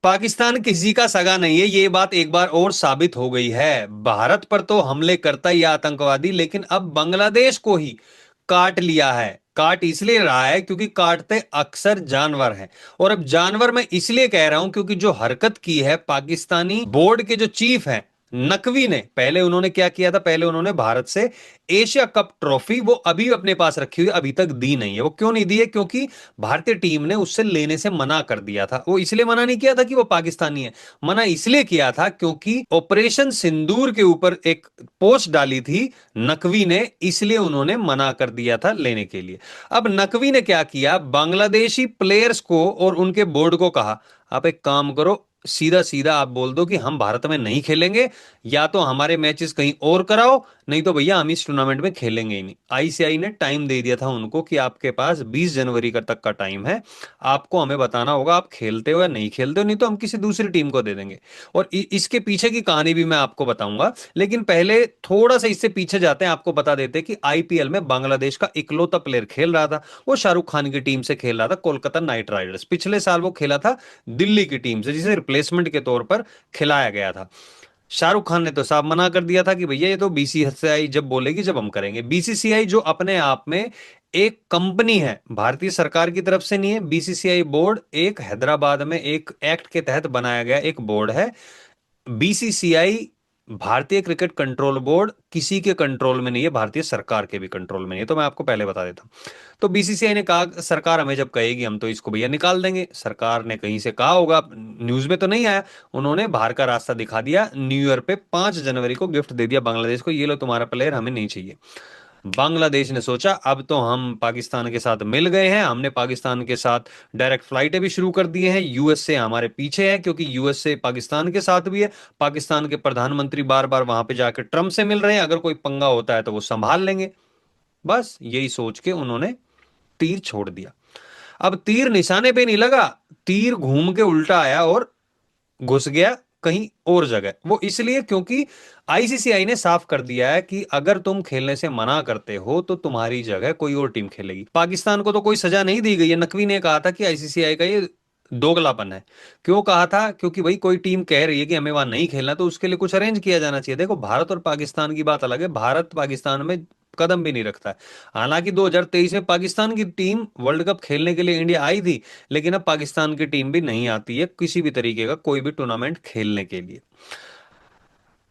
पाकिस्तान किसी का सगा नहीं है, ये बात एक बार और साबित हो गई है। भारत पर तो हमले करता ही है आतंकवादी, लेकिन अब बांग्लादेश को ही काट लिया है। काट इसलिए रहा है क्योंकि काटते अक्सर जानवर हैं। और अब जानवर मैं इसलिए कह रहा हूं क्योंकि जो हरकत की है पाकिस्तानी बोर्ड के जो चीफ हैं नकवी ने, पहले उन्होंने क्या किया था, पहले उन्होंने भारत से एशिया कप ट्रॉफी वो अभी अपने पास रखी हुई, अभी तक दी नहीं है। वो क्यों नहीं दी है? क्योंकि भारतीय टीम ने उससे लेने से मना कर दिया था। वो इसलिए मना नहीं किया था कि वो पाकिस्तानी है, मना इसलिए किया था क्योंकि ऑपरेशन सिंदूर के ऊपर एक पोस्ट डाली थी नकवी ने, इसलिए उन्होंने मना कर दिया था लेने के लिए। अब नकवी ने क्या किया, बांग्लादेशी प्लेयर्स को और उनके बोर्ड को कहा, आप एक काम करो, सीधा सीधा आप बोल दो कि हम भारत में नहीं खेलेंगे, या तो हमारे मैचेस कहीं और कराओ, नहीं तो भैया हम इस टूर्नामेंट में खेलेंगे ही नहीं। आईसीआई ने टाइम दे दिया था उनको कि आपके पास 20 जनवरी का तक का टाइम है, आपको हमें बताना होगा आप खेलते हो या नहीं खेलते हो, नहीं तो हम किसी दूसरी टीम को दे देंगे। और इसके पीछे की कहानी भी मैं आपको बताऊंगा, लेकिन पहले थोड़ा सा इससे पीछे जाते हैं, आपको बता देते हैं कि आईपीएल में बांग्लादेश का इकलौता प्लेयर खेल रहा था, वो शाहरुख खान की टीम से खेल रहा था, कोलकाता नाइट राइडर्स। पिछले साल वो खेला था दिल्ली की टीम से, जिसे रिप्लेसमेंट के तौर पर खिलाया गया था। शाहरुख खान ने तो साफ मना कर दिया था कि भैया ये तो बीसीसीआई जब बोलेगी जब हम करेंगे। बीसीसीआई जो अपने आप में एक कंपनी है, भारतीय सरकार की तरफ से नहीं है। बीसीसीआई बोर्ड एक हैदराबाद में एक एक्ट के तहत बनाया गया एक बोर्ड है। बीसीसीआई भारतीय क्रिकेट कंट्रोल बोर्ड किसी के कंट्रोल में नहीं है, भारतीय सरकार के भी कंट्रोल में नहीं है, तो मैं आपको पहले बता देता हूं। तो बीसीसीआई ने कहा सरकार हमें जब कहेगी हम तो इसको भैया निकाल देंगे। सरकार ने कहीं से कहा होगा, न्यूज में तो नहीं आया, उन्होंने बाहर का रास्ता दिखा दिया। न्यू ईयर पे 5 जनवरी को गिफ्ट दे दिया बांग्लादेश को, ये लो तुम्हारा प्लेयर, हमें नहीं चाहिए। बांग्लादेश ने सोचा अब तो हम पाकिस्तान के साथ मिल गए हैं, हमने पाकिस्तान के साथ डायरेक्ट फ्लाइटें भी शुरू कर दी हैं। यूएसए हमारे पीछे है क्योंकि यूएसए पाकिस्तान के साथ भी है। पाकिस्तान के प्रधानमंत्री बार बार वहां पे जाकर ट्रंप से मिल रहे हैं, अगर कोई पंगा होता है तो वो संभाल लेंगे। बस यही सोच के उन्होंने तीर छोड़ दिया। अब तीर निशाने पे नहीं लगा, तीर घूम के उल्टा आया और घुस गया कहीं और जगह। वो इसलिए क्योंकि आईसीसीआई ने साफ कर दिया है कि अगर तुम खेलने से मना करते हो तो तुम्हारी जगह कोई और टीम खेलेगी। पाकिस्तान को तो कोई सजा नहीं दी गई है। नकवी ने कहा था कि आईसीसीआई का ये दोगलापन है। क्यों कहा था? क्योंकि भाई कोई टीम कह रही है कि हमें वहां नहीं खेलना, तो उसके लिए कुछ अरेंज किया जाना चाहिए। देखो भारत और पाकिस्तान की बात अलग है, भारत पाकिस्तान में कदम भी नहीं रखता है। हालांकि 2023 में पाकिस्तान की टीम वर्ल्ड कप खेलने के लिए इंडिया आई थी, लेकिन अब पाकिस्तान की टीम भी नहीं आती है किसी भी तरीके का कोई भी टूर्नामेंट खेलने के लिए।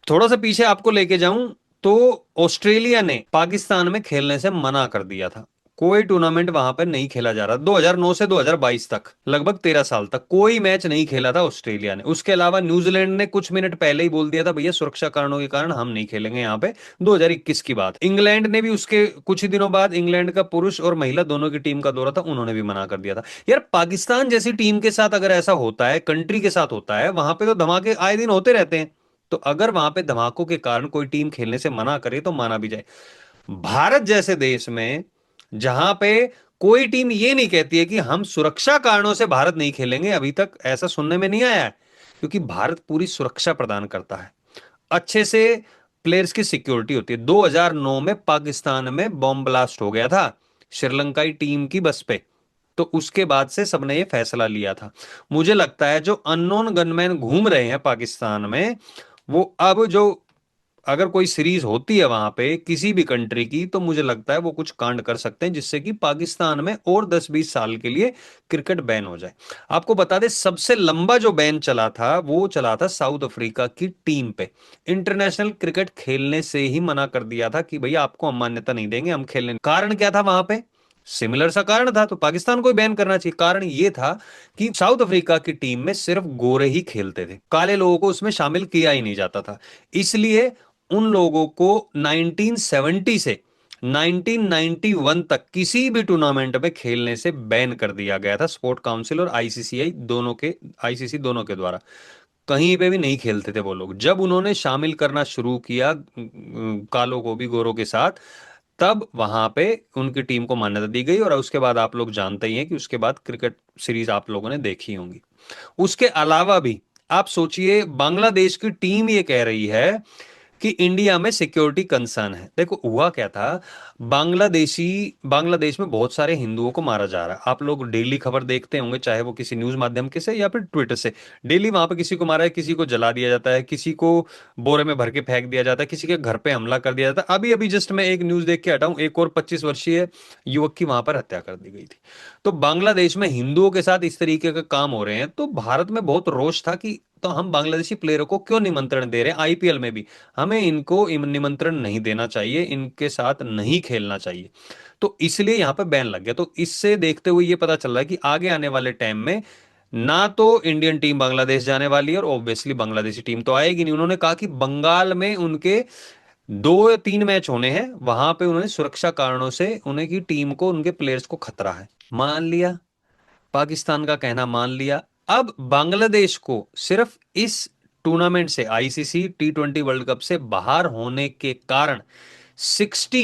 थोड़ा सा पीछे आपको लेके जाऊं तो ऑस्ट्रेलिया ने पाकिस्तान में खेलने से मना कर दिया था। कोई टूर्नामेंट वहां पर नहीं खेला जा रहा। 2009 से 2022 तक, लगभग 13 साल तक कोई मैच नहीं खेला था ऑस्ट्रेलिया ने। उसके अलावा न्यूजीलैंड ने कुछ मिनट पहले ही बोल दिया था भैया सुरक्षा कारणों के कारण हम नहीं खेलेंगे यहाँ पे। 2021 की बात। इंग्लैंड ने भी उसके कुछ ही दिनों बाद, इंग्लैंड का पुरुष और महिला दोनों की टीम का दौरा था, उन्होंने भी मना कर दिया था। यार पाकिस्तान जैसी टीम के साथ अगर ऐसा होता है, कंट्री के साथ होता है, वहां पे तो धमाके आए दिन होते रहते हैं। तो अगर वहां पे धमाकों के कारण कोई टीम खेलने से मना करे तो माना भी जाए। भारत जैसे देश में जहां पे कोई टीम ये नहीं कहती है कि हम सुरक्षा कारणों से भारत नहीं खेलेंगे, अभी तक ऐसा सुनने में नहीं आया है। क्योंकि भारत पूरी सुरक्षा प्रदान करता है, अच्छे से प्लेयर्स की सिक्योरिटी होती है। 2009 में पाकिस्तान में बॉम्ब ब्लास्ट हो गया था श्रीलंकाई टीम की बस पे, तो उसके बाद से सबने ये फैसला लिया था। मुझे लगता है जो अननोन गनमैन घूम रहे हैं पाकिस्तान में, वो अब जो अगर कोई सीरीज होती है वहां पे किसी भी कंट्री की, तो मुझे लगता है वो कुछ कांड कर सकते हैं जिससे कि पाकिस्तान में और 10-20 साल के लिए क्रिकेट बैन हो जाए। आपको बता दें सबसे लंबा जो बैन चला था वो चला था साउथ अफ्रीका की टीम पे। इंटरनेशनल क्रिकेट खेलने से ही मना कर दिया था कि भैया आपको हम मान्यता नहीं देंगे, हम खेलने। कारण क्या था वहां पे? सिमिलर सा कारण था, तो पाकिस्तान को बैन करना चाहिए। कारण ये था कि साउथ अफ्रीका की टीम में सिर्फ गोरे ही खेलते थे, काले लोगों को उसमें शामिल किया ही नहीं जाता था। इसलिए उन लोगों को 1970 से 1991 तक किसी भी टूर्नामेंट में खेलने से बैन कर दिया गया था, स्पोर्ट काउंसिल और आईसीसी दोनों के द्वारा। कहीं पे भी नहीं खेलते थे वो लोग। जब उन्होंने शामिल करना शुरू किया कालों को भी गोरों के साथ, तब वहां पे उनकी टीम को मान्यता दी गई। और उसके बाद आप लोग जानते ही हैं कि उसके बाद क्रिकेट सीरीज आप लोगों ने देखी होंगी। उसके अलावा भी आप सोचिए, बांग्लादेश की टीम ये कह रही है कि इंडिया में सिक्योरिटी कंसर्न है। देखो हुआ क्या था, बांग्लादेश में बहुत सारे हिंदुओं को मारा जा रहा है। आप लोग डेली खबर देखते होंगे, चाहे वो किसी न्यूज माध्यम के से या फिर ट्विटर से। डेली वहां पे किसी को मारा है, किसी को जला दिया जाता है, किसी को बोरे में भर के फेंक दिया जाता है, किसी के घर पे हमला कर दिया जाता है। अभी अभी जस्ट मैं एक न्यूज देख के हटा हूं, एक और 25 वर्षीय युवक की वहां पर हत्या कर दी गई थी। तो बांग्लादेश में हिंदुओं के साथ इस तरीके का काम हो रहे हैं, तो भारत में बहुत रोष था कि तो हम बांग्लादेशी प्लेयरों को क्यों निमंत्रण दे रहे हैं आईपीएल में भी। हमें इनको निमंत्रण नहीं देना चाहिए, इनके साथ नहीं खेलना चाहिए। तो इसलिए यहां पर बैन लग गया। तो इससे देखते हुए ये पता चल रहा है कि आगे आने वाले टाइम में ना तो इंडियन टीम बांग्लादेश जाने वाली है, और ऑब्वियसली बांग्लादेशी टीम तो आएगी नहीं। उन्होंने कहा कि बंगाल में उनके 2 या 3 मैच होने हैं, वहां पे उन्होंने सुरक्षा कारणों से उन्हें की टीम को, उनके प्लेयर्स को खतरा है। मान लिया, पाकिस्तान का कहना मान लिया। अब बांग्लादेश को सिर्फ इस टूर्नामेंट से, आईसीसी T20 वर्ल्ड कप से बाहर होने के कारण 60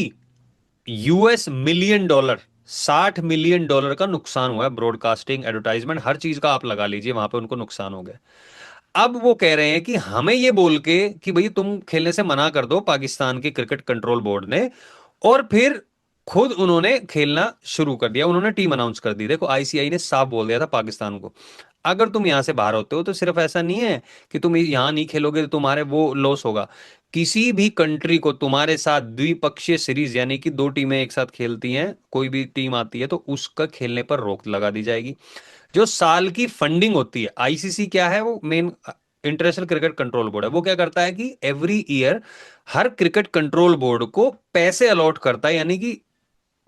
US मिलियन डॉलर, $60 मिलियन का नुकसान हुआ है। ब्रॉडकास्टिंग, एडवर्टाइजमेंट, हर चीज का आप लगा लीजिए, वहां पे उनको नुकसान हो गया। अब वो कह रहे हैं कि हमें ये बोल के कि भाई तुम खेलने से मना कर दो, पाकिस्तान के क्रिकेट कंट्रोल बोर्ड ने, और फिर खुद उन्होंने खेलना शुरू कर दिया। उन्होंने टीम अनाउंस कर दी। देखो आईसीआई ने साफ बोल दिया था पाकिस्तान को, अगर तुम यहां से बाहर होते हो तो सिर्फ ऐसा नहीं है कि तुम यहां नहीं खेलोगे तो तुम्हारे वो लॉस होगा। किसी भी कंट्री को तुम्हारे साथ द्विपक्षीय सीरीज, यानी कि 2 टीमें एक साथ खेलती हैं, कोई भी टीम आती है तो उसका खेलने पर रोक लगा दी जाएगी। जो साल की फंडिंग होती है, आईसीसी क्या है, वो main international cricket control board है। वो क्या करता है कि एवरी ईयर हर क्रिकेट कंट्रोल बोर्ड को पैसे अलॉट करता है, यानी कि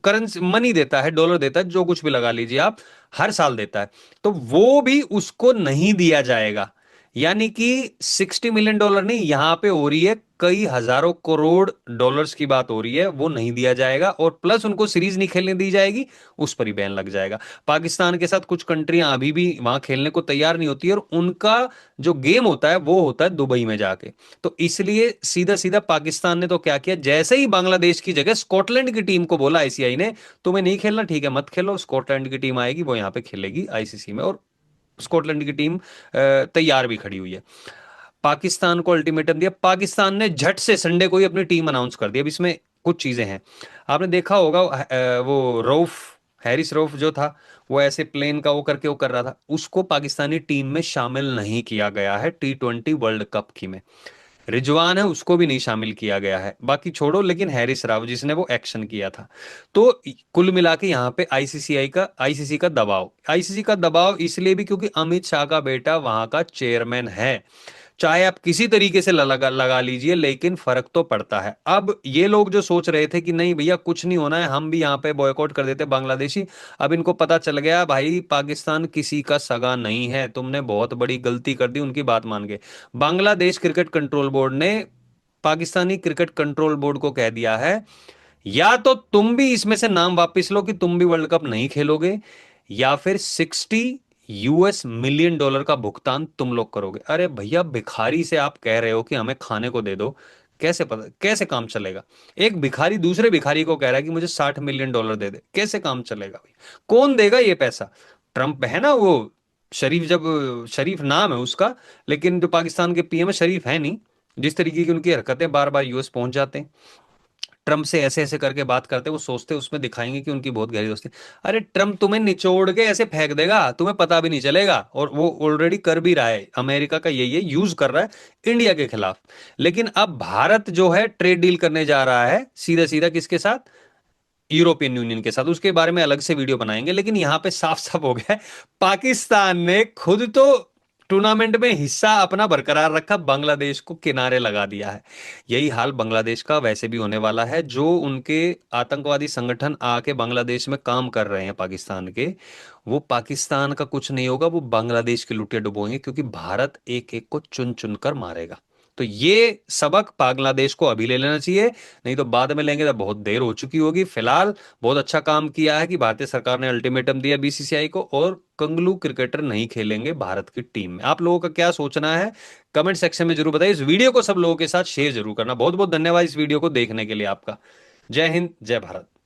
करेंसी मनी देता है, डॉलर देता है, जो कुछ भी लगा लीजिए आप, हर साल देता है। तो वो भी उसको नहीं दिया जाएगा। यानी कि $60 मिलियन नहीं, यहां पे हो रही है कई हजारों करोड़ डॉलर्स की बात हो रही है, वो नहीं दिया जाएगा। और प्लस उनको सीरीज नहीं खेलने दी जाएगी, उस पर ही बैन लग जाएगा। पाकिस्तान के साथ कुछ कंट्रियां अभी भी वहां खेलने को तैयार नहीं होती, और उनका जो गेम होता है वो होता है दुबई में जाके। तो इसलिए सीधा सीधा पाकिस्तान ने तो क्या किया, जैसे ही बांग्लादेश की जगह स्कॉटलैंड की टीम को बोला आईसीआई ने, तुम्हें नहीं खेलना, ठीक है मत खेलो, स्कॉटलैंड की टीम आएगी, वो यहाँ पे खेलेगी आईसीसी में। और स्कॉटलैंड की टीम तैयार भी खड़ी हुई है। पाकिस्तान को अल्टीमेटम दिया, पाकिस्तान ने झट से संडे को ही अपनी टीम अनाउंस कर दी। अब इसमें कुछ चीजें हैं, आपने देखा होगा वो रऊफ, हैरिस रऊफ जो था, वो ऐसे प्लेन का वो करके वो कर रहा था, उसको पाकिस्तानी टीम में शामिल नहीं किया गया है T20 वर्ल्ड कप की में। रिजवान है, उसको भी नहीं शामिल किया गया है, बाकी छोड़ो, लेकिन हैरिस राव जिसने वो एक्शन किया था। तो कुल मिला के यहाँ पे आईसीसी का दबाव इसलिए भी क्योंकि अमित शाह का बेटा वहां का चेयरमैन है। चाहे आप किसी तरीके से लगा लगा लीजिए, लेकिन फर्क तो पड़ता है। अब ये लोग जो सोच रहे थे कि नहीं भैया कुछ नहीं होना है, हम भी यहाँ पे बॉयकॉट कर देते बांग्लादेशी, अब इनको पता चल गया भाई पाकिस्तान किसी का सगा नहीं है, तुमने बहुत बड़ी गलती कर दी उनकी बात मान के। बांग्लादेश क्रिकेट कंट्रोल बोर्ड ने पाकिस्तानी क्रिकेट कंट्रोल बोर्ड को कह दिया है, या तो तुम भी इसमें से नाम वापस लो कि तुम भी वर्ल्ड कप नहीं खेलोगे, या फिर $60 मिलियन का भुगतान तुम लोग करोगे। अरे भैया भिखारी से आप कह रहे हो कि हमें खाने को दे दो, कैसे पता कैसे काम चलेगा? एक भिखारी दूसरे भिखारी को कह रहा है कि मुझे $60 मिलियन दे दे, कैसे काम चलेगा भाई? कौन देगा ये पैसा? ट्रंप है ना वो, शरीफ, जब शरीफ नाम है उसका, लेकिन जो पाकिस्तान के पीएम है शरीफ है नहीं। जिस तरीके की उनकी हरकतें, बार बार यूएस पहुंच जाते हैं, ट्रम्प से ऐसे ऐसे करके बात करते, वो सोचते उसमें दिखाएंगे कि उनकी बहुत गहरी दोस्ती। अरे ट्रम्प तुम्हें निचोड़ के ऐसे फेंक देगा, तुम्हें पता भी नहीं चलेगा, और वो ऑलरेडी कर भी रहा है। अमेरिका का यही है, यूज कर रहा है इंडिया के खिलाफ। लेकिन अब भारत जो है ट्रेड डील करने जा रहा है सीधा सीधा किसके साथ? यूरोपियन यूनियन के साथ। उसके बारे में अलग से वीडियो बनाएंगे, लेकिन यहां पे साफ साफ हो गया है, पाकिस्तान ने खुद तो टूर्नामेंट में हिस्सा अपना बरकरार रखा, बांग्लादेश को किनारे लगा दिया है। यही हाल बांग्लादेश का वैसे भी होने वाला है। जो उनके आतंकवादी संगठन आके बांग्लादेश में काम कर रहे हैं पाकिस्तान के, वो पाकिस्तान का कुछ नहीं होगा, वो बांग्लादेश के लुटिया डुबोएंगे, क्योंकि भारत एक एक को चुन चुन कर मारेगा। तो ये सबक बांग्लादेश को अभी ले लेना चाहिए, नहीं तो बाद में लेंगे तो बहुत देर हो चुकी होगी। फिलहाल बहुत अच्छा काम किया है कि भारतीय सरकार ने अल्टीमेटम दिया बीसीसीआई को, और कंगलू क्रिकेटर नहीं खेलेंगे भारत की टीम में। आप लोगों का क्या सोचना है कमेंट सेक्शन में जरूर बताइए। इस वीडियो को सब लोगों के साथ शेयर जरूर करना। बहुत बहुत धन्यवाद इस वीडियो को देखने के लिए आपका। जय हिंद, जय भारत।